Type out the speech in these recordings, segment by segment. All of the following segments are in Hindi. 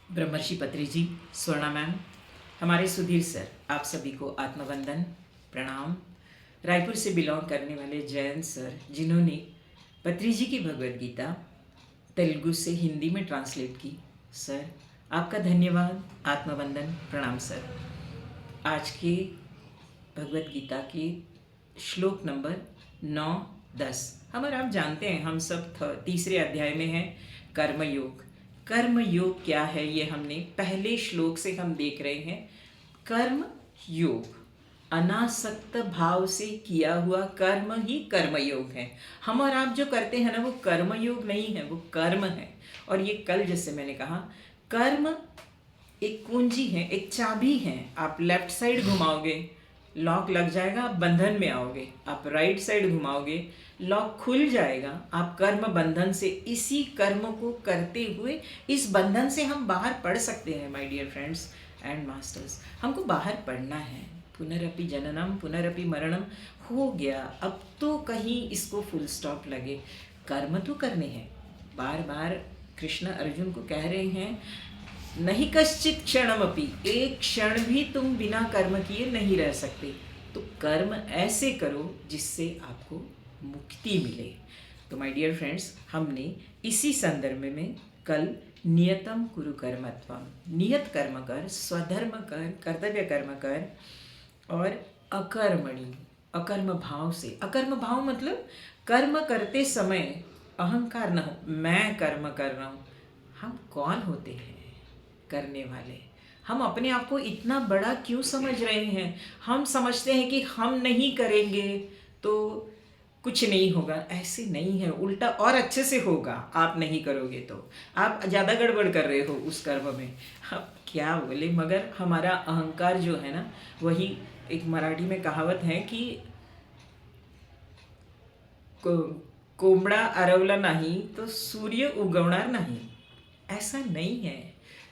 ब्रह्मर्षि पत्री जी, स्वर्णा मैम, हमारे सुधीर सर, आप सभी को आत्मवंदन, प्रणाम। रायपुर से बिलोंग करने वाले जयंत सर, जिन्होंने पत्री जी की भगवद गीता तेलुगु से हिंदी में ट्रांसलेट की, सर आपका धन्यवाद, आत्मवंदन, प्रणाम सर। आज के भगवद गीता के श्लोक नंबर 9-10 हम और आप जानते हैं, हम सब तीसरे अध्याय में हैं कर्मयोग। कर्मयोग क्या है ये हमने पहले श्लोक से हम देख रहे हैं। कर्म योग अनासक्त भाव से किया हुआ कर्म ही कर्मयोग है। हम और आप जो करते हैं ना, वो कर्मयोग नहीं है, वो कर्म है। और ये कल जैसे मैंने कहा, कर्म एक कुंजी है, एक चाबी है। आप लेफ्ट साइड घुमाओगे लॉक लग जाएगा, आप बंधन में आओगे। आप राइट साइड घुमाओगे लॉक खुल जाएगा, आप कर्म बंधन से, इसी कर्म को करते हुए इस बंधन से हम बाहर पढ़ सकते हैं। My dear friends and masters, हमको बाहर पढ़ना है। पुनरपि जननम पुनरपि मरणम हो गया, अब तो कहीं इसको फुल स्टॉप लगे। कर्म तो करने हैं। बार बार कृष्ण अर्जुन को कह रहे हैं, नहीं कश्चित क्षणमपि, एक क्षण भी तुम बिना कर्म किए नहीं रह सकते। तो कर्म ऐसे करो जिससे आपको मुक्ति मिले। तो माय डियर फ्रेंड्स, हमने इसी संदर्भ में कल नियतम कुरु कर्मत्वम, नियत कर्म कर, स्वधर्म कर, कर्तव्य कर्म कर, और अकर्मणि, अकर्म भाव से। अकर्म भाव मतलब कर्म करते समय अहंकार न हो, मैं कर्म कर रहा हूँ। हम कौन होते हैं करने वाले? हम अपने आप को इतना बड़ा क्यों समझ रहे हैं? हम समझते हैं कि हम नहीं करेंगे तो कुछ नहीं होगा। ऐसे नहीं है, उल्टा और अच्छे से होगा। आप नहीं करोगे तो आप ज़्यादा गड़बड़ कर रहे हो उस कर्म में। अब क्या बोले, मगर हमारा अहंकार जो है ना, वही एक मराठी में कहावत है कि कोंबडा आरवला नाही तो सूर्य उगवणार नहीं। ऐसा नहीं है।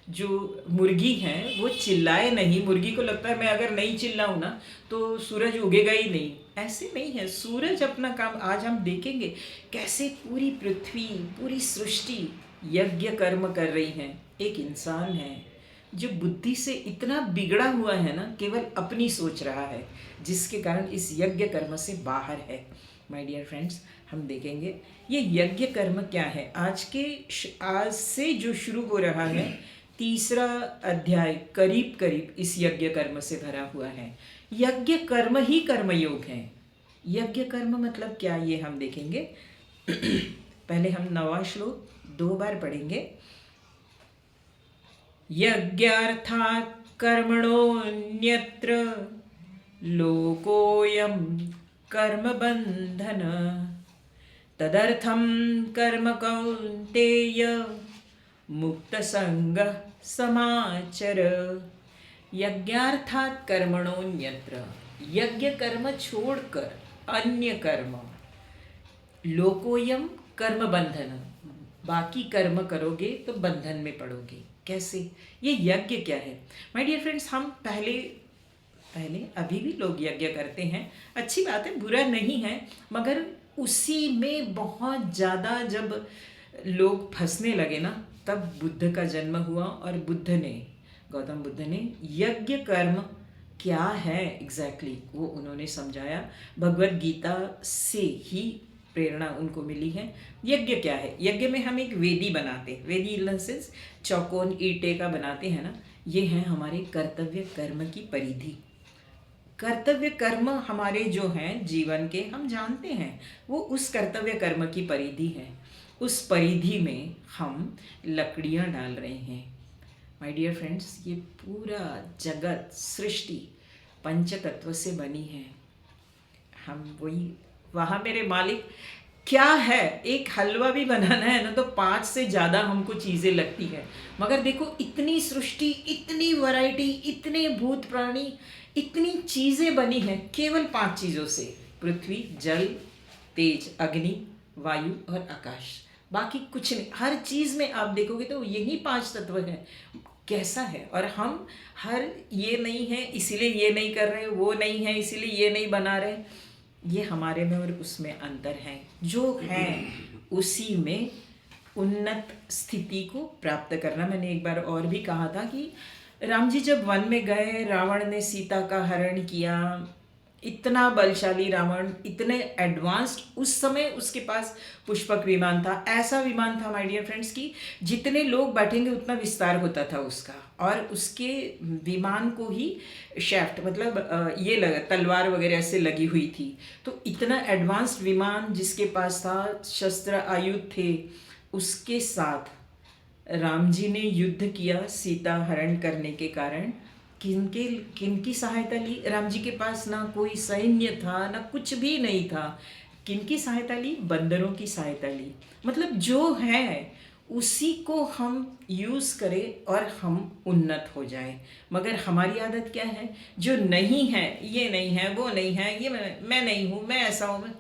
जो मुर्गी है वो चिल्लाए नहीं, मुर्गी को लगता है मैं अगर नहीं चिल्लाऊँ ना तो सूरज उगेगा ही नहीं। ऐसे नहीं है। सूरज अपना काम, आज हम देखेंगे कैसे पूरी पृथ्वी, पूरी सृष्टि यज्ञ कर्म कर रही है। एक इंसान है जो बुद्धि से इतना बिगड़ा हुआ है ना, केवल अपनी सोच रहा है, जिसके कारण इस यज्ञ कर्म से बाहर है। माय डियर फ्रेंड्स, हम देखेंगे ये यज्ञ कर्म क्या है। आज से जो शुरू हो रहा है, तीसरा अध्याय करीब करीब इस यज्ञ कर्म से भरा हुआ है। यज्ञ कर्म ही कर्मयोग है। यज्ञ कर्म मतलब क्या, ये हम देखेंगे। पहले हम 9वां श्लोक 2 बार पढ़ेंगे। यज्ञार्थात् कर्मणोऽन्यत्र लोकोऽयं कर्मबन्धन, तदर्थं कर्म कौन्तेय मुक्तसंगः समाचर। यज्ञार्थात् कर्मणोऽन्यत्र, यज्ञ कर्म छोड़कर अन्य कर्म, लोकोयम कर्म बंधन, बाकी कर्म करोगे तो बंधन में पड़ोगे। कैसे? ये यज्ञ क्या है माय डियर फ्रेंड्स? हम पहले पहले अभी भी लोग यज्ञ करते हैं, अच्छी बात है, बुरा नहीं है, मगर उसी में बहुत ज़्यादा जब लोग फंसने लगे ना, तब बुद्ध का जन्म हुआ। और बुद्ध ने, गौतम बुद्ध ने यज्ञ कर्म क्या है एग्जैक्टली वो उन्होंने समझाया। भगवद गीता से ही प्रेरणा उनको मिली है। यज्ञ क्या है? यज्ञ में हम एक वेदी बनाते हैं। वेदी इन द सेंस चौकोन ईंटे का बनाते हैं ना, ये है हमारे कर्तव्य कर्म की परिधि। कर्तव्य कर्म हमारे जो हैं जीवन के, हम जानते हैं, वो उस कर्तव्य कर्म की परिधि है। उस परिधि में हम लकड़ियाँ डाल रहे हैं। माय डियर फ्रेंड्स, ये पूरा जगत सृष्टि पंच तत्व से बनी है। हम वही, वहाँ मेरे मालिक क्या है, एक हलवा भी बनाना है ना तो 5 से ज़्यादा हमको चीज़ें लगती है। मगर देखो, इतनी सृष्टि, इतनी वैरायटी, इतने भूत प्राणी, इतनी चीज़ें बनी हैं केवल 5 चीज़ों से। पृथ्वी, जल, तेज, अग्नि, वायु और आकाश। बाकी कुछ नहीं। हर चीज़ में आप देखोगे तो यही 5 तत्व हैं। कैसा है? और हम हर, ये नहीं है इसीलिए ये नहीं कर रहे, वो नहीं है इसीलिए ये नहीं बना रहे। ये हमारे में और उसमें अंतर है। जो है उसी में उन्नत स्थिति को प्राप्त करना। मैंने एक बार और भी कहा था कि राम जी जब वन में गए, रावण ने सीता का हरण किया। इतना बलशाली रावण, इतने एडवांस्ड, उस समय उसके पास पुष्पक विमान था। ऐसा विमान था माय डियर फ्रेंड्स कि जितने लोग बैठेंगे उतना विस्तार होता था उसका। और उसके विमान को ही शैफ्ट मतलब ये लगा, तलवार वगैरह से लगी हुई थी। तो इतना एडवांस्ड विमान जिसके पास था, शस्त्र आयुध थे, उसके साथ राम जी ने युद्ध किया सीता हरण करने के कारण। किनकी सहायता ली? राम जी के पास ना कोई सैन्य था, ना कुछ भी नहीं था। किनकी सहायता ली? बंदरों की सहायता ली। मतलब जो है उसी को हम यूज़ करें और हम उन्नत हो जाए। मगर हमारी आदत क्या है? जो नहीं है, ये नहीं है, वो नहीं है, ये मैं नहीं हूँ, मैं ऐसा हूँ,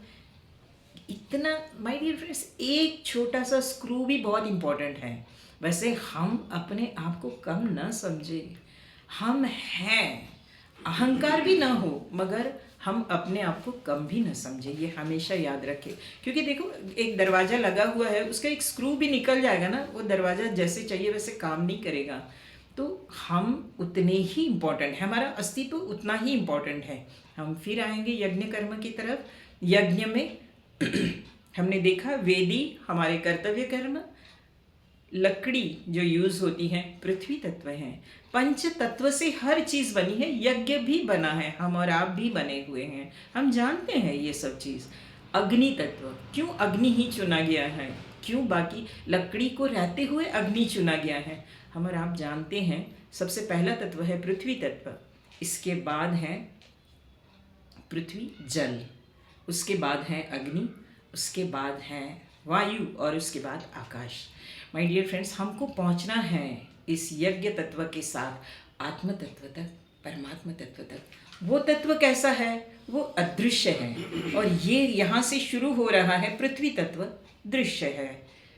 इतना। माय डियर फ्रेंड्स, एक छोटा सा स्क्रू भी बहुत इम्पोर्टेंट है। वैसे हम अपने आप को कम ना समझे, हम हैं, अहंकार भी ना हो, मगर हम अपने आप को कम भी ना समझे, ये हमेशा याद रखें। क्योंकि देखो, एक दरवाज़ा लगा हुआ है, उसका एक स्क्रू भी निकल जाएगा ना, वो दरवाज़ा जैसे चाहिए वैसे काम नहीं करेगा। तो हम उतने ही इम्पोर्टेंट हैं, हमारा अस्तित्व उतना ही इम्पोर्टेंट है। हम फिर आएंगे यज्ञ कर्म की तरफ। यज्ञ में हमने देखा वेदी हमारे कर्तव्य कर्म, लकड़ी जो यूज होती है पृथ्वी तत्व है, पंच तत्व से हर चीज बनी है, यज्ञ भी बना है, हम और आप भी बने हुए हैं, हम जानते हैं ये सब चीज। अग्नि तत्व, क्यों अग्नि ही चुना गया है? क्यों बाकी लकड़ी को रहते हुए अग्नि चुना गया है? हम और आप जानते हैं सबसे पहला तत्व है पृथ्वी तत्व, इसके बाद है पृथ्वी जल, उसके बाद है अग्नि, उसके बाद है वायु और उसके बाद आकाश। माय डियर फ्रेंड्स, हमको पहुंचना है इस यज्ञ तत्व के साथ आत्म तत्व तक, परमात्मा तत्व तक। वो तत्व कैसा है? वो अदृश्य है। और ये यहाँ से शुरू हो रहा है। पृथ्वी तत्व दृश्य है,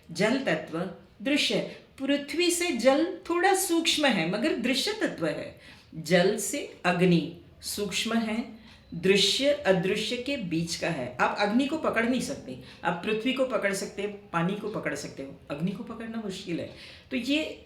जल तत्व दृश्य है। पृथ्वी से जल थोड़ा सूक्ष्म है मगर दृश्य तत्व है। जल से अग्नि सूक्ष्म है, दृश्य अदृश्य के बीच का है। आप अग्नि को पकड़ नहीं सकते, आप पृथ्वी को पकड़ सकते हैं, पानी को पकड़ सकते हो, अग्नि को पकड़ना मुश्किल है। तो ये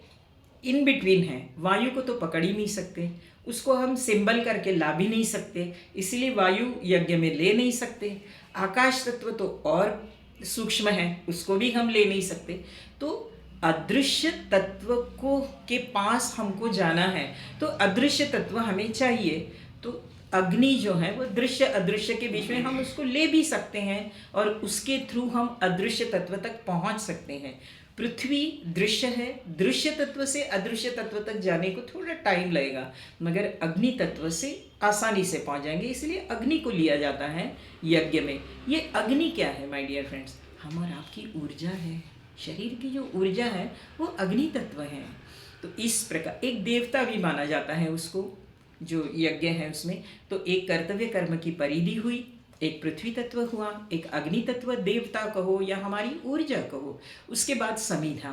इन बिटवीन है। वायु को तो पकड़ ही नहीं सकते, उसको हम सिंबल करके ला भी नहीं सकते, इसीलिए वायु यज्ञ में ले नहीं सकते। आकाश तत्व तो और सूक्ष्म है, उसको भी हम ले नहीं सकते। तो अदृश्य तत्व को के पास हमको जाना है, तो अदृश्य तत्व हमें चाहिए। तो अग्नि जो है वो दृश्य अदृश्य के बीच में, हम उसको ले भी सकते हैं और उसके थ्रू हम अदृश्य तत्व तक पहुंच सकते हैं। पृथ्वी दृश्य है, दृश्य तत्व से अदृश्य तत्व तक जाने को थोड़ा टाइम लगेगा, मगर अग्नि तत्व से आसानी से पहुंच जाएंगे, इसलिए अग्नि को लिया जाता है यज्ञ में। ये अग्नि क्या है माय डियर फ्रेंड्स? हम और आपकी ऊर्जा है, शरीर की जो ऊर्जा है वो अग्नि तत्व है। तो इस प्रकार एक देवता भी माना जाता है उसको, जो यज्ञ है उसमें। तो एक कर्तव्य कर्म की परिधि हुई, एक पृथ्वी तत्व हुआ, एक अग्नि तत्व, देवता कहो या हमारी ऊर्जा कहो। उसके बाद समिधा।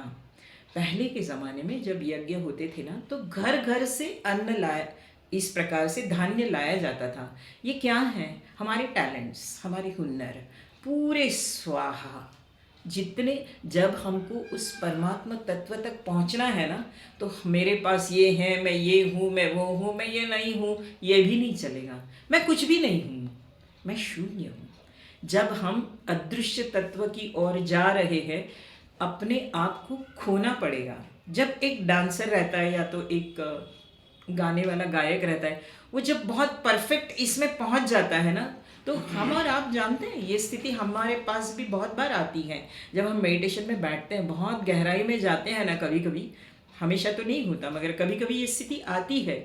पहले के ज़माने में जब यज्ञ होते थे ना, तो घर घर से अन्न लाया, इस प्रकार से धान्य लाया जाता था। ये क्या है? हमारे टैलेंट्स, हमारे हुनर पूरे स्वाहा। जितने, जब हमको उस परमात्मा तत्व तक पहुंचना है ना, तो मेरे पास ये है, मैं ये हूँ, मैं वो हूँ, मैं ये नहीं हूँ, ये भी नहीं चलेगा। मैं कुछ भी नहीं हूँ, मैं शून्य हूँ। जब हम अदृश्य तत्व की ओर जा रहे हैं, अपने आप को खोना पड़ेगा। जब एक डांसर रहता है या तो एक गाने वाला गायक रहता है, वो जब बहुत परफेक्ट इसमें पहुंच जाता है ना, तो हम और आप जानते हैं ये स्थिति हमारे पास भी बहुत बार आती है। जब हम मेडिटेशन में बैठते हैं, बहुत गहराई में जाते हैं ना, कभी कभी, हमेशा तो नहीं होता मगर कभी कभी ये स्थिति आती है।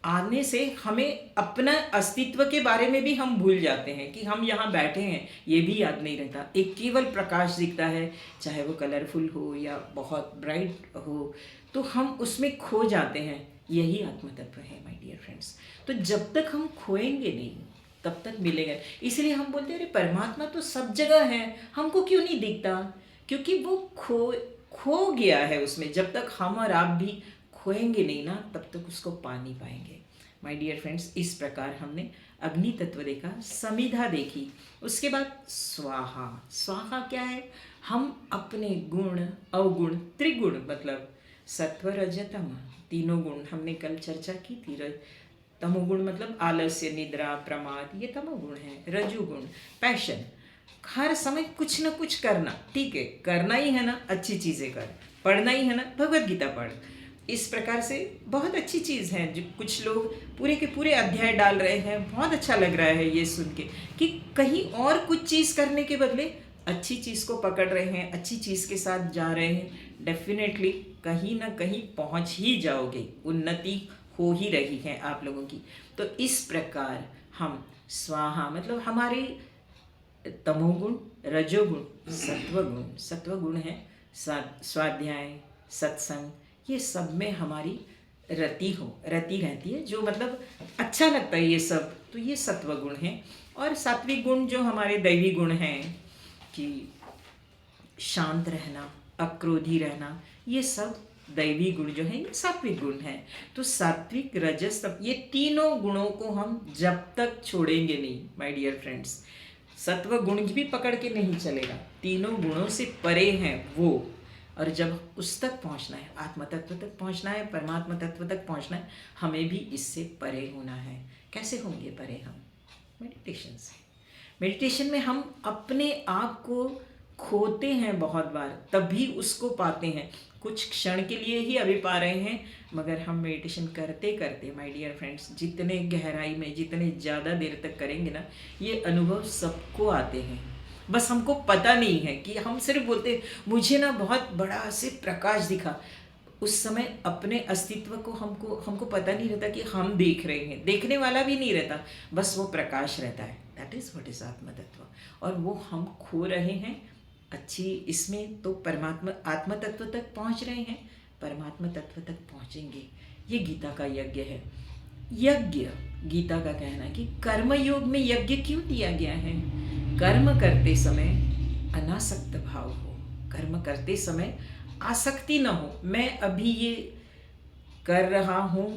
आने से हमें अपना अस्तित्व के बारे में भी हम भूल जाते हैं कि हम यहाँ बैठे हैं, ये भी याद नहीं रहता। एक केवल प्रकाश दिखता है, चाहे वो कलरफुल हो या बहुत ब्राइट हो, तो हम उसमें खो जाते हैं। यही आत्म तत्व है माय डियर फ्रेंड्स। तो जब तक हम खोएंगे नहीं तब तक मिलेगा। इसलिए हम बोलते हैं अरे परमात्मा तो सब जगह है, हमको क्यों नहीं दिखता? क्योंकि वो खो गया है उसमें। जब तक हम और आप भी खोएंगे नहीं ना, तब तक उसको पा नहीं पाएंगे। माय डियर फ्रेंड्स, इस प्रकार हमने अग्नि तत्व देखा, समिधा देखी, उसके बाद स्वाहा। स्वाहा क्या है? हम अपने गुण, अवगुण, त्रिगुण मतलब सत्व रज तम, तीनों गुण हमने कल चर्चा की थी। तमोगुण मतलब आलस्य, निद्रा, प्रमाद, ये तमोगुण है। रजोगुण पैशन, हर समय कुछ ना कुछ करना। ठीक है, करना ही है ना, अच्छी चीज़ें कर, पढ़ना ही है ना, भगवद गीता पढ़। इस प्रकार से बहुत अच्छी चीज़ है। जो कुछ लोग पूरे के पूरे अध्याय डाल रहे हैं, बहुत अच्छा लग रहा है ये सुन के कि कहीं और कुछ चीज़ करने के बदले अच्छी चीज़ को पकड़ रहे हैं, अच्छी चीज़ के साथ जा रहे हैं। डेफिनेटली कहीं ना कहीं पहुंच ही जाओगे, उन्नति हो ही रही है आप लोगों की। तो इस प्रकार हम स्वाहा मतलब हमारे तमोगुण, रजोगुण, सत्वगुण, सत्वगुण है स्वाध्याय, सत्संग, ये सब में हमारी रति रहती है, जो मतलब अच्छा लगता है ये सब, तो ये सत्वगुण है। और सात्विक गुण जो हमारे दैवी गुण हैं कि शांत रहना, अक्रोधी रहना, ये सब दैवी गुण जो है ये सात्विक गुण है। तो सात्विक, रजस, ये तीनों गुणों को हम जब तक छोड़ेंगे नहीं माय डियर फ्रेंड्स, सत्व गुण भी पकड़ के नहीं चलेगा, तीनों गुणों से परे हैं वो। और जब उस तक पहुंचना है, आत्म तत्व तक पहुंचना है, परमात्मा तत्व तक पहुंचना है, हमें भी इससे परे होना है। कैसे होंगे परे हम? मेडिटेशन से। मेडिटेशन में हम अपने आप को खोते हैं बहुत बार, तभी उसको पाते हैं। कुछ क्षण के लिए ही अभी पा रहे हैं, मगर हम मेडिटेशन करते करते माय डियर फ्रेंड्स, जितने गहराई में, जितने ज़्यादा देर तक करेंगे ना, ये अनुभव सबको आते हैं। बस हमको पता नहीं है कि हम सिर्फ बोलते मुझे ना बहुत बड़ा से प्रकाश दिखा, उस समय अपने अस्तित्व को हमको पता नहीं रहता कि हम देख रहे हैं, देखने वाला भी नहीं रहता, बस वो प्रकाश रहता है। दैट इज़ व्हाट इज़ आत्म तत्व, और वो हम खो रहे हैं अच्छी इसमें। तो परमात्मा आत्म तत्व तक पहुंच रहे हैं, परमात्मा तत्व तक पहुंचेंगे। ये गीता का यज्ञ है। यज्ञ, गीता का कहना है कि कर्म योग में यज्ञ क्यों दिया गया है? कर्म करते समय अनासक्त भाव हो, कर्म करते समय आसक्ति न हो। मैं अभी ये कर रहा हूँ,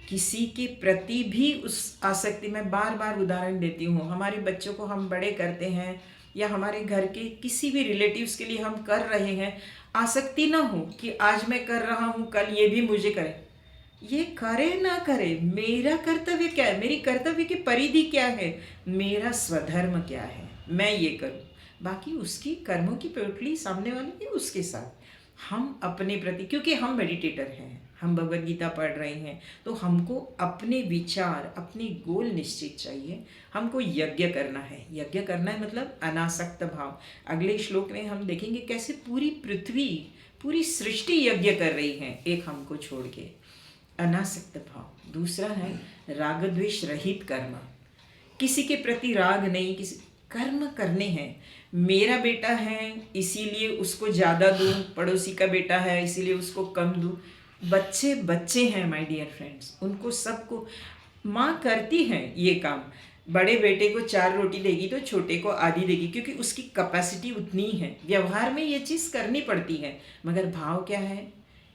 किसी के प्रति भी उस आसक्ति में, बार बार उदाहरण देती हूँ, हमारे बच्चों को हम बड़े करते हैं या हमारे घर के किसी भी रिलेटिव्स के लिए हम कर रहे हैं, आसक्ति ना हो कि आज मैं कर रहा हूँ, कल ये भी मुझे करे। ये करे ना करे, मेरा कर्तव्य क्या है, मेरी कर्तव्य की परिधि क्या है, मेरा स्वधर्म क्या है, मैं ये करूँ। बाकी उसकी कर्मों की पोटली सामने वाले की उसके साथ। हम अपने प्रति, क्योंकि हम मेडिटेटर हैं, हम भगवद गीता पढ़ रहे हैं, तो हमको अपने विचार, अपनी गोल निश्चित चाहिए। हमको यज्ञ करना है। यज्ञ करना है मतलब अनासक्त भाव। अगले श्लोक में हम देखेंगे कैसे पूरी पृथ्वी, पूरी सृष्टि यज्ञ कर रही है एक हमको छोड़ के। अनासक्त भाव। दूसरा है राग द्वेष रहित कर्म, किसी के प्रति राग नहीं, किसी कर्म करने हैं। मेरा बेटा है इसीलिए उसको ज़्यादा दूँ, पड़ोसी का बेटा है इसीलिए उसको कम दूँ। बच्चे बच्चे हैं माय डियर फ्रेंड्स, उनको सबको माँ करती है ये काम। बड़े बेटे को 4 रोटी देगी तो छोटे को आधी देगी, क्योंकि उसकी कैपेसिटी उतनी है। व्यवहार में ये चीज़ करनी पड़ती है, मगर भाव क्या है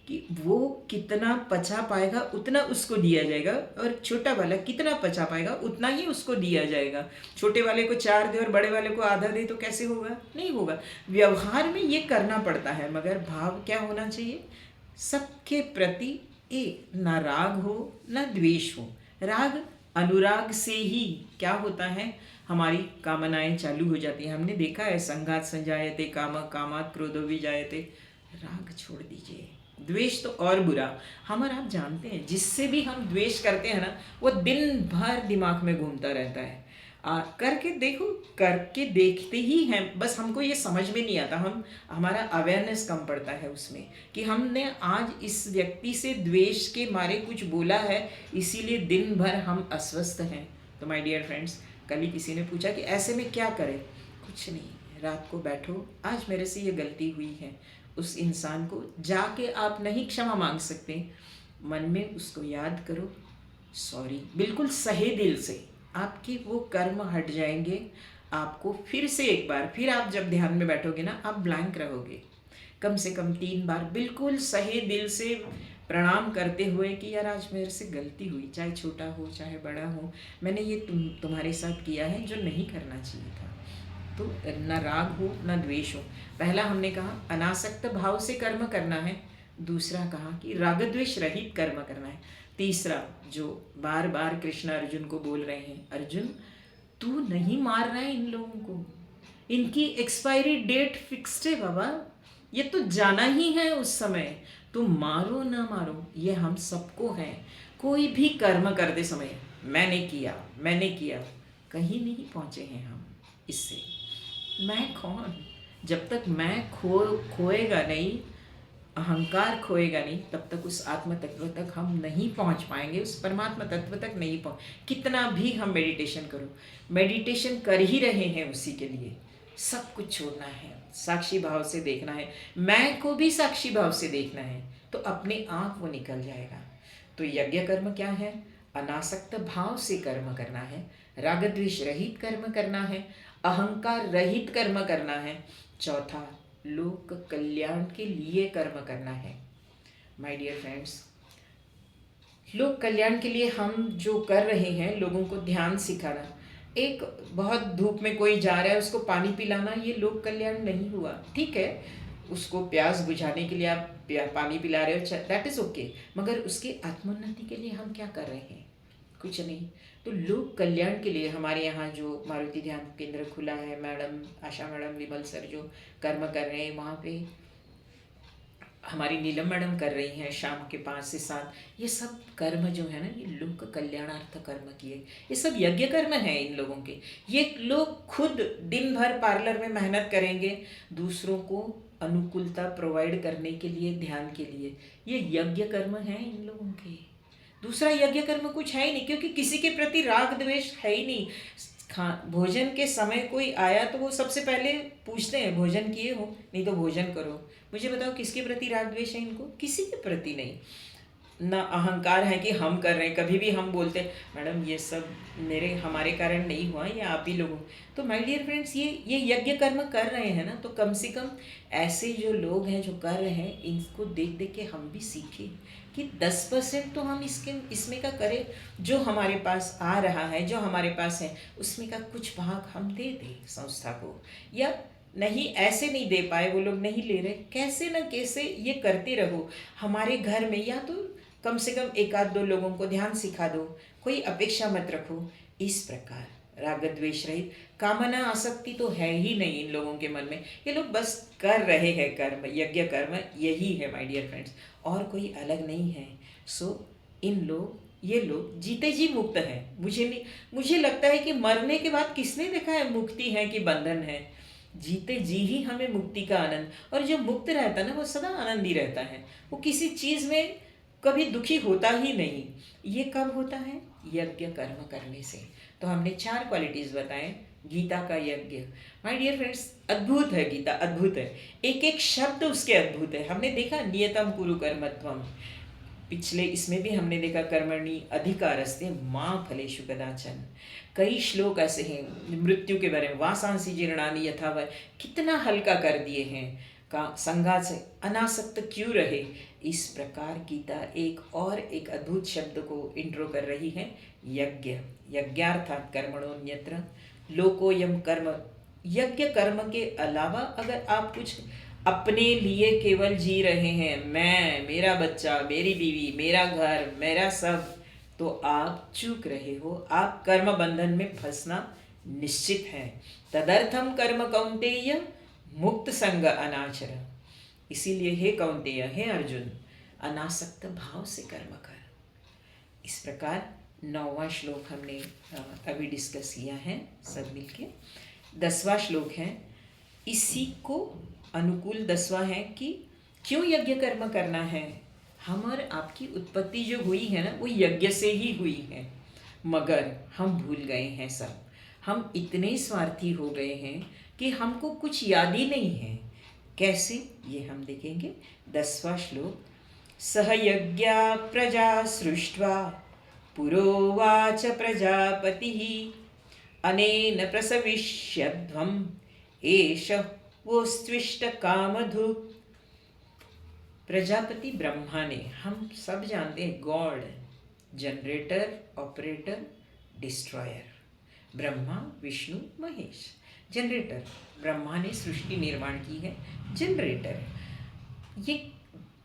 कि वो कितना पचा पाएगा उतना उसको दिया जाएगा, और छोटा वाला कितना पचा पाएगा उतना ही उसको दिया जाएगा। छोटे वाले को 4 दे और बड़े वाले को आधा दे तो कैसे होगा? नहीं होगा। व्यवहार में ये करना पड़ता है, मगर भाव क्या होना चाहिए? सबके प्रति एक, ना राग हो ना द्वेष हो। राग, अनुराग से ही क्या होता है, हमारी कामनाएं चालू हो जाती हैं। हमने देखा है संघात संजायते काम, कामात क्रोधो विजायते। राग छोड़ दीजिए, द्वेष तो और बुरा। हम और आप जानते हैं, जिससे भी हम द्वेष करते हैं ना, वो दिन भर दिमाग में घूमता रहता है। करके देखो, करके देखते ही हैं, बस हमको ये समझ में नहीं आता, हमारा अवेयरनेस कम पड़ता है उसमें कि हमने आज इस व्यक्ति से द्वेष के मारे कुछ बोला है, इसीलिए दिन भर हम अस्वस्थ हैं। तो माय डियर फ्रेंड्स, कल ही किसी ने पूछा कि ऐसे में क्या करें? कुछ नहीं, रात को बैठो, आज मेरे से ये गलती हुई है। उस इंसान को जाके आप नहीं क्षमा मांग सकते, मन में उसको याद करो, सॉरी, बिल्कुल सहे दिल से। आपके वो कर्म हट जाएंगे। आपको फिर से एक बार, फिर आप जब ध्यान में बैठोगे ना, आप ब्लैंक रहोगे। कम से कम 3 बार बिल्कुल सहे दिल से प्रणाम करते हुए कि यार आज मेरे से गलती हुई, चाहे छोटा हो चाहे बड़ा हो, मैंने ये तुम्हारे साथ किया है जो नहीं करना चाहिए था। तो न राग हो न द्वेष हो। पहला हमने कहा अनासक्त भाव से कर्म करना है, दूसरा कहा कि राग द्वेष रहित कर्म करना है, तीसरा जो बार बार कृष्ण अर्जुन को बोल रहे हैं, अर्जुन तू नहीं मार रहा है इन लोगों को, इनकी एक्सपायरी डेट फिक्स्ड है बाबा, ये तो जाना ही है उस समय, तुम मारो ना मारो ये हम सबको है। कोई भी कर्म करते समय मैंने किया कहीं नहीं पहुंचे हैं हम इससे। मैं कौन, जब तक मैं खोएगा नहीं, अहंकार खोएगा नहीं, तब तक उस आत्म तत्व तक हम नहीं पहुंच पाएंगे, उस परमात्मा तत्व तक नहीं पहुंच। कितना भी हम मेडिटेशन करो, मेडिटेशन कर ही रहे हैं उसी के लिए। सब कुछ छोड़ना है, साक्षी भाव से देखना है, मैं को भी साक्षी भाव से देखना है, तो अपने आप वो निकल जाएगा। तो यज्ञ कर्म क्या है? अनासक्त भाव से कर्म करना है, राग द्वेष रहित कर्म करना है, अहंकार रहित कर्म करना है, चौथा लोक कल्याण के लिए कर्म करना है। माय डियर फ्रेंड्स, लोक कल्याण के लिए हम जो कर रहे हैं, लोगों को ध्यान सिखाना, एक बहुत धूप में कोई जा रहा है उसको पानी पिलाना, ये लोक कल्याण नहीं हुआ। ठीक है, उसको प्यास बुझाने के लिए आप पानी पिला रहे हो, दैट इज़ ओके, मगर उसके आत्मोन्नति के लिए हम क्या कर रहे हैं? कुछ नहीं। तो लोक कल्याण के लिए हमारे यहाँ जो मारुति ध्यान केंद्र खुला है, मैडम आशा मैडम, विमल सर जो कर्म कर रहे हैं, वहाँ पे हमारी नीलम मैडम कर रही हैं शाम के 5 से 7। ये सब कर्म जो है ना, ये लोक कल्याणार्थ कर्म किए, ये सब यज्ञ कर्म है इन लोगों के। ये लोग खुद दिन भर पार्लर में मेहनत करेंगे दूसरों को अनुकूलता प्रोवाइड करने के लिए, ध्यान के लिए, ये यज्ञ कर्म है इन लोगों के। दूसरा यज्ञ कर्म कुछ है ही नहीं, क्योंकि किसी के प्रति राग द्वेष है ही नहीं। भोजन के समय कोई आया तो वो सबसे पहले पूछते हैं भोजन किए हो, नहीं तो भोजन करो। मुझे बताओ किसके प्रति राग द्वेष है इनको? किसी के प्रति नहीं। ना अहंकार है कि हम कर रहे हैं, कभी भी हम बोलते हैं मैडम ये सब हमारे कारण नहीं हुआ, ये आप ही लोगों। तो माय डियर फ्रेंड्स, ये यज्ञ कर्म कर रहे हैं ना, तो कम से कम ऐसे जो लोग हैं जो कर रहे हैं, इनको देख देख के हम भी सीखें कि 10% तो हम इसमें का करें, जो हमारे पास आ रहा है, जो हमारे पास है, उसमें का कुछ भाग हम दे दें संस्था को। या नहीं, ऐसे नहीं दे पाए, वो लोग नहीं ले रहे, कैसे न कैसे ये करते रहो हमारे घर में। या तो कम से कम 1-2 लोगों को ध्यान सिखा दो, कोई अपेक्षा मत रखो। इस प्रकार राग द्वेष रहित, कामना आसक्ति तो है ही नहीं इन लोगों के मन में, ये लोग बस कर रहे हैं कर्म, यज्ञ कर्म यही है माय डियर फ्रेंड्स, और कोई अलग नहीं है। सो ये लोग जीते जी मुक्त हैं। मुझे लगता है कि मरने के बाद किसने देखा है मुक्ति है कि बंधन है? जीते जी ही हमें मुक्ति का आनंद, और जो मुक्त रहता है ना, वो सदा आनंदी रहता है, वो किसी चीज़ में कभी दुखी होता ही नहीं। ये कब होता है? यज्ञ कर्म करने से। तो हमने 4 क्वालिटीज़ बताएं गीता का यज्ञ। माय डियर फ्रेंड्स, अद्भुत है गीता, अद्भुत है, एक एक शब्द उसके अद्भुत है। हमने देखा नियतम कुरु कर्मत्वम, पिछले इसमें भी हमने देखा कर्मणि अधिकारस्ते माँ फलेषु कदाचन। कई श्लोक ऐसे हैं मृत्यु के बारे में, वासांसी जीर्णानि यथा वै, कितना हल्का कर दिए हैं, का संघात से अनासक्त क्यों रहे। इस प्रकार गीता एक अद्भुत शब्द को इंट्रो कर रही है, यज्ञ। यज्ञार्थात कर्मणोन्यत्र लोकोयम कर्म। यज्ञ कर्म के अलावा अगर आप कुछ अपने लिए केवल जी रहे हैं, मैं, मेरा बच्चा, मेरी बीवी, मेरा घर, मेरा सब, तो आप चूक रहे हो, आप कर्म बंधन में फंसना निश्चित है। तदर्थम कर्म कौंतेय मुक्त संग अनाचर। इसीलिए हे कौंतेय, हे अर्जुन, अनासक्त भाव से कर्म कर। इस प्रकार 9वां श्लोक हमने अभी डिस्कस किया है सब मिलके। 10वां श्लोक है, इसी को अनुकूल 10वां है कि क्यों यज्ञ कर्म करना है। हमारे आपकी उत्पत्ति जो हुई है ना, वो यज्ञ से ही हुई है, मगर हम भूल गए हैं सब। हम इतने स्वार्थी हो गए हैं कि हमको कुछ याद ही नहीं है। कैसे, ये हम देखेंगे। 10वां श्लोक, सह यज्ञा प्रजा सृष्ट्वा पुरोवाच प्रजापतिः अनेन प्रसविष्यध्वम्, एष वोस्त्विष्ट कामधुक्। प्रजापति ब्रह्मा ने, हम सब जानते हैं God, generator, operator, destroyer, Brahma Vishnu Mahesh. Generator, Brahma ने सृष्टि निर्माण की है। जनरेटर, ये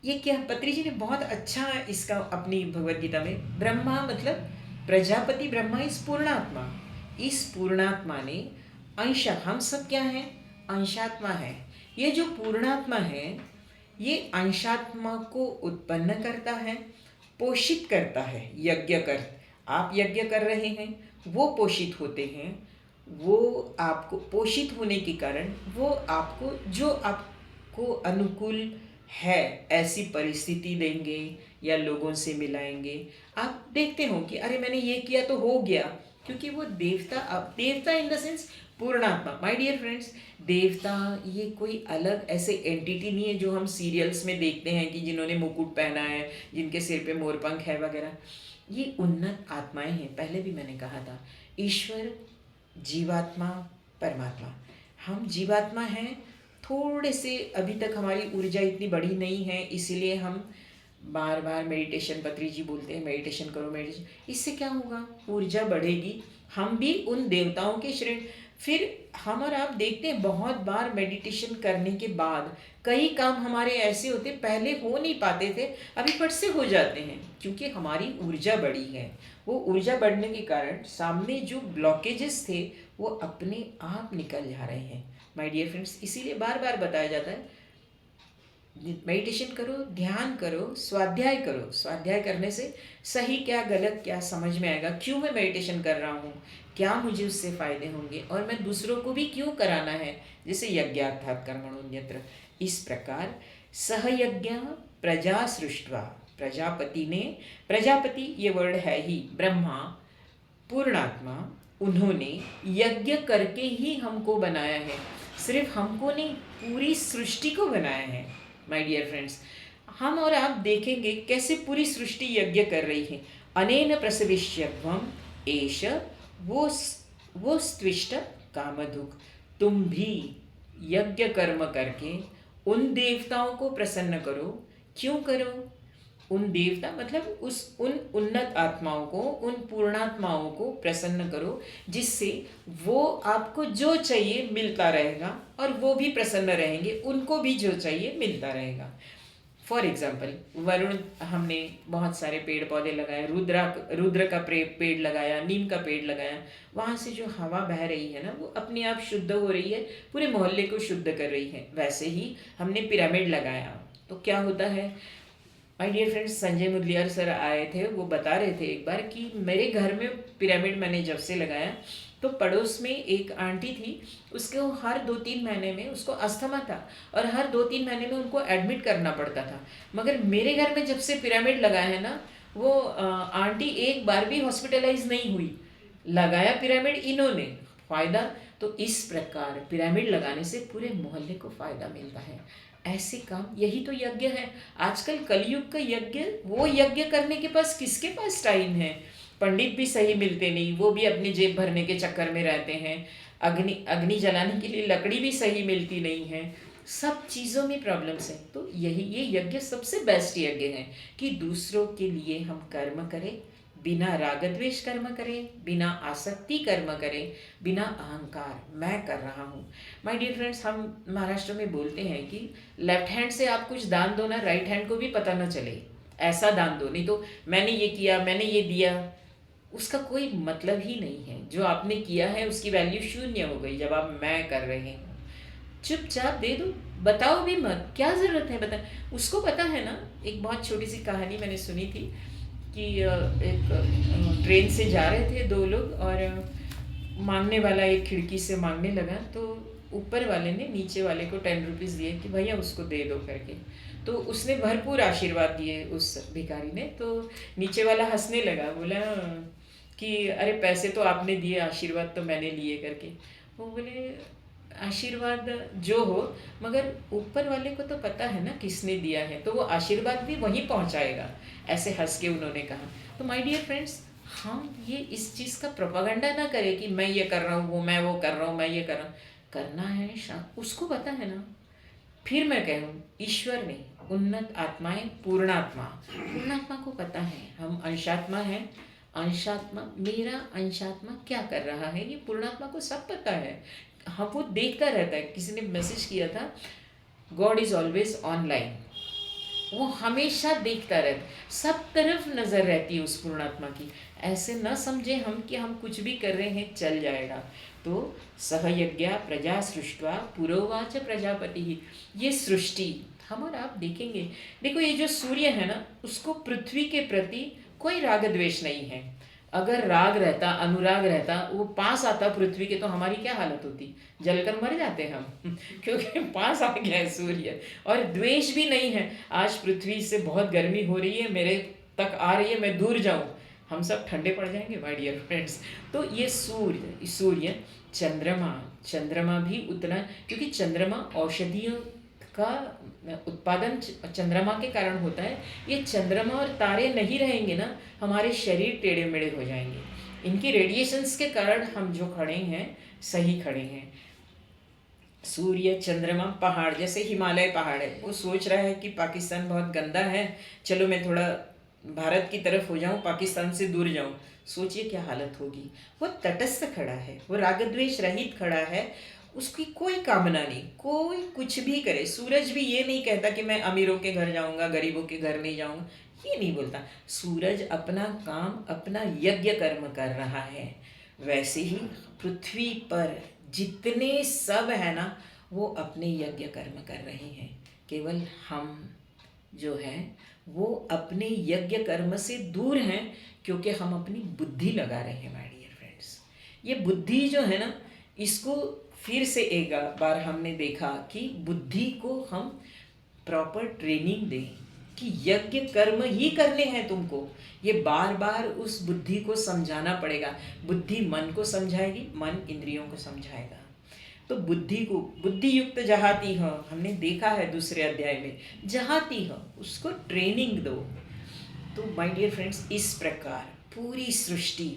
ये क्या, पत्री जी ने बहुत अच्छा इसका अपनी भगवत गीता में, ब्रह्मा मतलब प्रजापति ब्रह्मा इस पूर्णात्मा, इस पूर्णात्मा ने अंश, हम सब क्या है, अंशात्मा है। ये जो पूर्णात्मा है ये अंशात्मा को उत्पन्न करता है, पोषित करता है। यज्ञ कर, आप यज्ञ कर रहे हैं, वो पोषित होते हैं, वो आपको पोषित होने के कारण वो आपको जो आपको अनुकूल है ऐसी परिस्थिति देंगे या लोगों से मिलाएंगे। आप देखते हो कि अरे मैंने ये किया तो हो गया, क्योंकि वो देवता, अब देवता इन द सेंस पूर्णात्मा। माय डियर फ्रेंड्स, देवता ये कोई अलग ऐसे एंटिटी नहीं है जो हम सीरियल्स में देखते हैं कि जिन्होंने मुकुट पहना है, जिनके सिर पे मोरपंख है वगैरह। ये उन्नत आत्माएं हैं। पहले भी मैंने कहा था, ईश्वर, जीवात्मा, परमात्मा। हम जीवात्मा हैं, थोड़े से अभी तक हमारी ऊर्जा इतनी बड़ी नहीं है, इसीलिए हम बार बार मेडिटेशन, पत्री जी बोलते हैं मेडिटेशन करो, मेडिटेशन। इससे क्या होगा, ऊर्जा बढ़ेगी, हम भी उन देवताओं के श्रेणी। फिर हम और आप देखते हैं बहुत बार मेडिटेशन करने के बाद कई काम हमारे ऐसे होते पहले हो नहीं पाते थे, अभी फट से हो जाते हैं, क्योंकि हमारी ऊर्जा बढ़ी है। वो ऊर्जा बढ़ने के कारण सामने जो ब्लॉकेजेस थे वो अपने आप निकल जा रहे हैं। माय डियर फ्रेंड्स, इसीलिए बार बार बताया जाता है मेडिटेशन करो, ध्यान करो, स्वाध्याय करो। स्वाध्याय करने से सही क्या गलत क्या समझ में आएगा, क्यों मैं मेडिटेशन कर रहा हूँ, क्या मुझे उससे फायदे होंगे, और मैं दूसरों को भी क्यों कराना है। जैसे यज्ञार्थात् कर्मण्येवाधिकारः, इस प्रकार सहयज्ञ प्रजा सृष्ट्वा, प्रजापति ने, प्रजापति ये वर्ड है ही, ब्रह्मा पूर्णात्मा, उन्होंने यज्ञ करके ही हमको बनाया है। सिर्फ हमको नहीं, पूरी सृष्टि को बनाया है। माय डियर फ्रेंड्स, हम और आप देखेंगे कैसे पूरी सृष्टि यज्ञ कर रही है। अनेन प्रसविष्यध्वम एष वो स्त्विष्ट कामधुक। तुम भी यज्ञ कर्म करके उन देवताओं को प्रसन्न करो। क्यों करो, उन देवता मतलब उन उन्नत आत्माओं को, उन पूर्णात्माओं को प्रसन्न करो, जिससे वो आपको जो चाहिए मिलता रहेगा और वो भी प्रसन्न रहेंगे, उनको भी जो चाहिए मिलता रहेगा। फॉर एग्जाम्पल, वरुण, हमने बहुत सारे पेड़ पौधे लगाए, रुद्र का पेड़ लगाया, नीम का पेड़ लगाया, वहाँ से जो हवा बह रही है ना वो अपने आप शुद्ध हो रही है, पूरे मोहल्ले को शुद्ध कर रही है। वैसे ही हमने पिरामिड लगाया तो क्या होता है। My dear friends, Sanjay Mudaliar sir आए थे, वो बता रहे थे एक बार कि मेरे घर में पिरामिड मैंने जब से लगाया तो पड़ोस में एक आंटी थी, उसको हर 2-3 महीने में उसको अस्थमा था और हर 2-3 महीने में उनको एडमिट करना पड़ता था। मगर मेरे घर में जब से पिरामिड लगाया है ना, वो आंटी एक बार भी हॉस्पिटलाइज नहीं हुई। लगाया पिरामिड इन्होंने, फायदा। तो इस प्रकार पिरामिड लगाने से पूरे मोहल्ले को फायदा मिलता है। ऐसे काम, यही तो यज्ञ है। आजकल कलयुग का यज्ञ, वो यज्ञ करने के पास किसके पास टाइम है। पंडित भी सही मिलते नहीं, वो भी अपनी जेब भरने के चक्कर में रहते हैं। अग्नि जलाने के लिए लकड़ी भी सही मिलती नहीं है। सब चीज़ों में प्रॉब्लम्स हैं। तो यही ये यज्ञ सबसे बेस्ट यज्ञ है कि दूसरों के लिए हम कर्म करें, बिना राग द्वेष कर्म करें, बिना आसक्ति कर्म करें, बिना अहंकार मैं कर रहा हूँ। माय डियर फ्रेंड्स, हम महाराष्ट्र में बोलते हैं कि लेफ्ट हैंड से आप कुछ दान दो ना, राइट हैंड को भी पता न चले, ऐसा दान दो। नहीं तो मैंने ये किया, मैंने ये दिया, उसका कोई मतलब ही नहीं है। जो आपने किया है उसकी वैल्यू शून्य हो गई जब आप मैं कर रहे हैं। चुपचाप दे दो, बताओ भी मत, क्या ज़रूरत है बता। उसको पता है ना। एक बहुत छोटी सी कहानी मैंने सुनी थी कि एक ट्रेन से जा रहे थे 2 लोग और मांगने वाला एक खिड़की से मांगने लगा, तो ऊपर वाले ने नीचे वाले को 10 रुपीज़ दिए कि भैया उसको दे दो करके। तो उसने भरपूर आशीर्वाद दिए उस भिखारी ने। तो नीचे वाला हंसने लगा, बोला कि अरे पैसे तो आपने दिए, आशीर्वाद तो मैंने लिए करके। वो बोले आशीर्वाद जो हो, मगर ऊपर वाले को तो पता है ना किसने दिया है, तो वो आशीर्वाद भी वहीं पहुंचाएगा। ऐसे हंस के उन्होंने कहा। तो माय डियर फ्रेंड्स, हम ये इस चीज़ का प्रोपागंडा ना करें कि मैं ये कर रहा हूँ, वो मैं वो कर रहा हूँ, मैं ये कर रहा हूँ। करना है उसको पता है ना। फिर मैं कहूँ ईश्वर नहीं, उन्नत आत्माएं, पूर्णात्मा। पूर्णात्मा को पता है हम अंशात्मा हैं। अंशात्मा, मेरा अंशात्मा क्या कर रहा है, ये पूर्णात्मा को सब पता है। हम वो देखता रहता है। किसी ने मैसेज किया था, गॉड इज ऑलवेज ऑनलाइन। वो हमेशा देखता रहता है, सब तरफ नज़र रहती है उस पूर्णात्मा की। ऐसे न समझे हम कि हम कुछ भी कर रहे हैं चल जाएगा। तो सहयज्ञा प्रजा सृष्टवा पुरोवाच प्रजापति ही, ये सृष्टि हम और आप देखेंगे। देखो ये जो सूर्य है ना, उसको पृथ्वी के प्रति कोई राग द्वेष नहीं है। अगर राग रहता, अनुराग रहता, वो पास आता पृथ्वी के, तो हमारी क्या हालत होती, जलकर मर जाते हम क्योंकि पास आ गया है सूर्य। और द्वेष भी नहीं है। आज पृथ्वी से बहुत गर्मी हो रही है, मेरे तक आ रही है, मैं दूर जाऊं, हम सब ठंडे पड़ जाएंगे माय डियर फ्रेंड्स। तो ये सूर्य, चंद्रमा, चंद्रमा भी उतना, क्योंकि चंद्रमा औषधियों का उत्पादन चंद्रमा के कारण होता है। ये चंद्रमा और तारे नहीं रहेंगे ना, हमारे शरीर टेढ़े मेढ़े हो जाएंगे। इनकी रेडिएशंस के कारण हम जो खड़े हैं सही खड़े हैं। सूर्य, चंद्रमा, पहाड़, जैसे हिमालय पहाड़ है, वो सोच रहा है कि पाकिस्तान बहुत गंदा है, चलो मैं थोड़ा भारत की तरफ हो जाऊं, पाकिस्तान से दूर जाऊं। सोचिए क्या हालत होगी। वो तटस्थ खड़ा है, वो रागद्वेष रहित खड़ा है, उसकी कोई कामना नहीं, कोई कुछ भी करे। सूरज भी ये नहीं कहता कि मैं अमीरों के घर जाऊंगा, गरीबों के घर नहीं जाऊंगा, ये नहीं बोलता। सूरज अपना काम, अपना यज्ञ कर्म कर रहा है। वैसे ही पृथ्वी पर जितने सब है ना, वो अपने यज्ञ कर्म कर रहे हैं। केवल हम जो है वो अपने यज्ञ कर्म से दूर हैं, क्योंकि हम अपनी बुद्धि लगा रहे हैं माय डियर फ्रेंड्स। ये बुद्धि जो है ना, इसको फिर से एक बार हमने देखा कि बुद्धि को हम प्रॉपर ट्रेनिंग दें कि यज्ञ कर्म ही करने हैं तुमको। ये बार बार उस बुद्धि को समझाना पड़ेगा। बुद्धि मन को समझाएगी, मन इंद्रियों को समझाएगा। तो बुद्धि को, बुद्धि युक्त जहाती हो, हमने देखा है दूसरे अध्याय में, जहाती हो उसको ट्रेनिंग दो। तो माय डियर फ्रेंड्स, इस प्रकार पूरी सृष्टि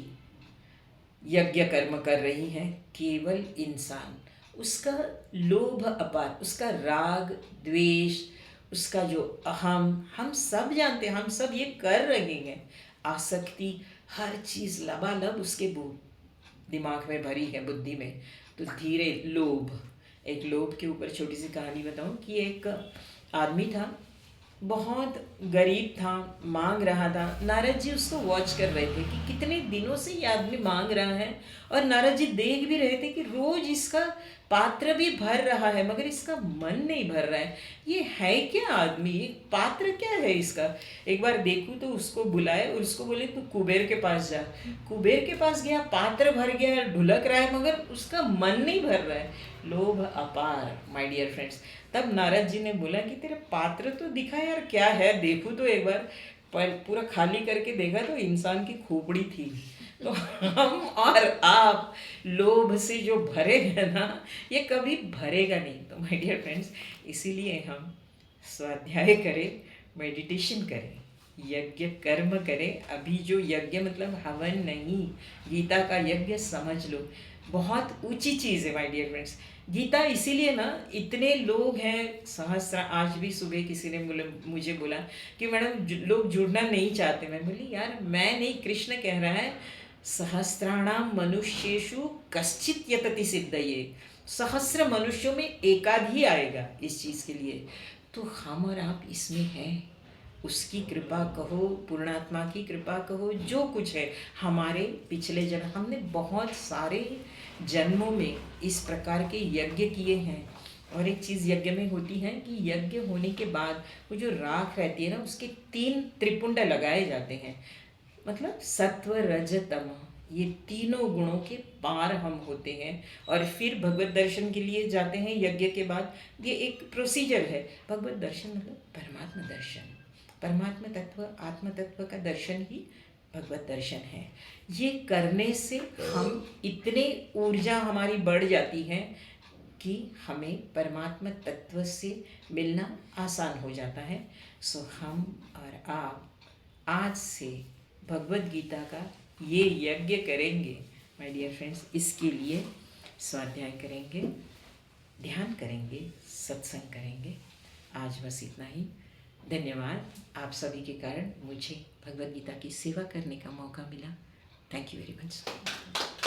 यज्ञ कर्म कर रही है। केवल इंसान, उसका लोभ अपार, उसका राग द्वेष, उसका जो अहम, हम सब जानते हैं, हम सब ये कर रहे हैं। आसक्ति, हर चीज़ लबालब उसके दिमाग में भरी है, बुद्धि में। तो धीरे लोभ, एक लोभ के ऊपर छोटी सी कहानी बताऊं कि एक आदमी था, बहुत गरीब था, मांग रहा था। नारद जी उसको वॉच कर रहे थे कि कितने दिनों से ये आदमी मांग रहा है, और नारद जी देख भी रहे थे कि रोज इसका पात्र भी भर रहा है, मगर इसका मन नहीं भर रहा है। ये है क्या आदमी, ये पात्र क्या है इसका। एक बार देखूं तो उसको बुलाए और उसको बोले तू कुबेर के पास जा। कुबेर के पास गया, पात्र भर गया, ढुलक रहा है, मगर उसका मन नहीं भर रहा है। लोभ अपार माय डियर फ्रेंड्स। तब नारद जी ने बोला कि तेरे पात्र तो दिखा यार, क्या है देखूं तो एक बार। पर पूरा खाली करके देखा तो इंसान की खोपड़ी थी। तो हम और आप लोभ से जो भरे हैं ना, ये कभी भरेगा नहीं। तो माय डियर फ्रेंड्स, इसीलिए हम स्वाध्याय करें, मेडिटेशन करें, यज्ञ कर्म करें। अभी जो यज्ञ मतलब हवन नहीं, गीता का यज्ञ समझ लो, बहुत ऊंची चीज़ है माय डियर फ्रेंड्स। गीता इसीलिए ना, इतने लोग हैं सहस्त्र। आज भी सुबह किसी ने मुझे बोला कि मैडम लोग जुड़ना नहीं चाहते। मैं बोली यार, मैं नहीं, कृष्ण कह रहा है सहस्त्राणाम मनुष्येषु कश्चित यतति सिद्धये। सहस्र मनुष्यों में एकाध ही आएगा इस चीज़ के लिए। तो हम और आप इसमें हैं। उसकी कृपा कहो, पूर्णात्मा की कृपा कहो, जो कुछ है हमारे पिछले जन्म, हमने बहुत सारे जन्मों में इस प्रकार के यज्ञ किए हैं। और एक चीज़ यज्ञ में होती है कि यज्ञ होने के बाद वो जो राख रहती है ना, उसके 3 त्रिपुंड लगाए जाते हैं। मतलब सत्व रज तम, ये तीनों गुणों के पार हम होते हैं। और फिर भगवत दर्शन के लिए जाते हैं यज्ञ के बाद। ये एक प्रोसीजर है। भगवत दर्शन मतलब परमात्मा दर्शन, परमात्मा तत्व, आत्म तत्व का दर्शन ही भगवत दर्शन है। ये करने से हम इतने ऊर्जा हमारी बढ़ जाती है कि हमें परमात्मा तत्व से मिलना आसान हो जाता है। सो हम और आप आज से भगवत गीता का ये यज्ञ करेंगे माय डियर फ्रेंड्स। इसके लिए स्वाध्याय करेंगे, ध्यान करेंगे, सत्संग करेंगे। आज बस इतना ही। धन्यवाद। आप सभी के कारण मुझे भगवद गीता की सेवा करने का मौका मिला। Thank you very much.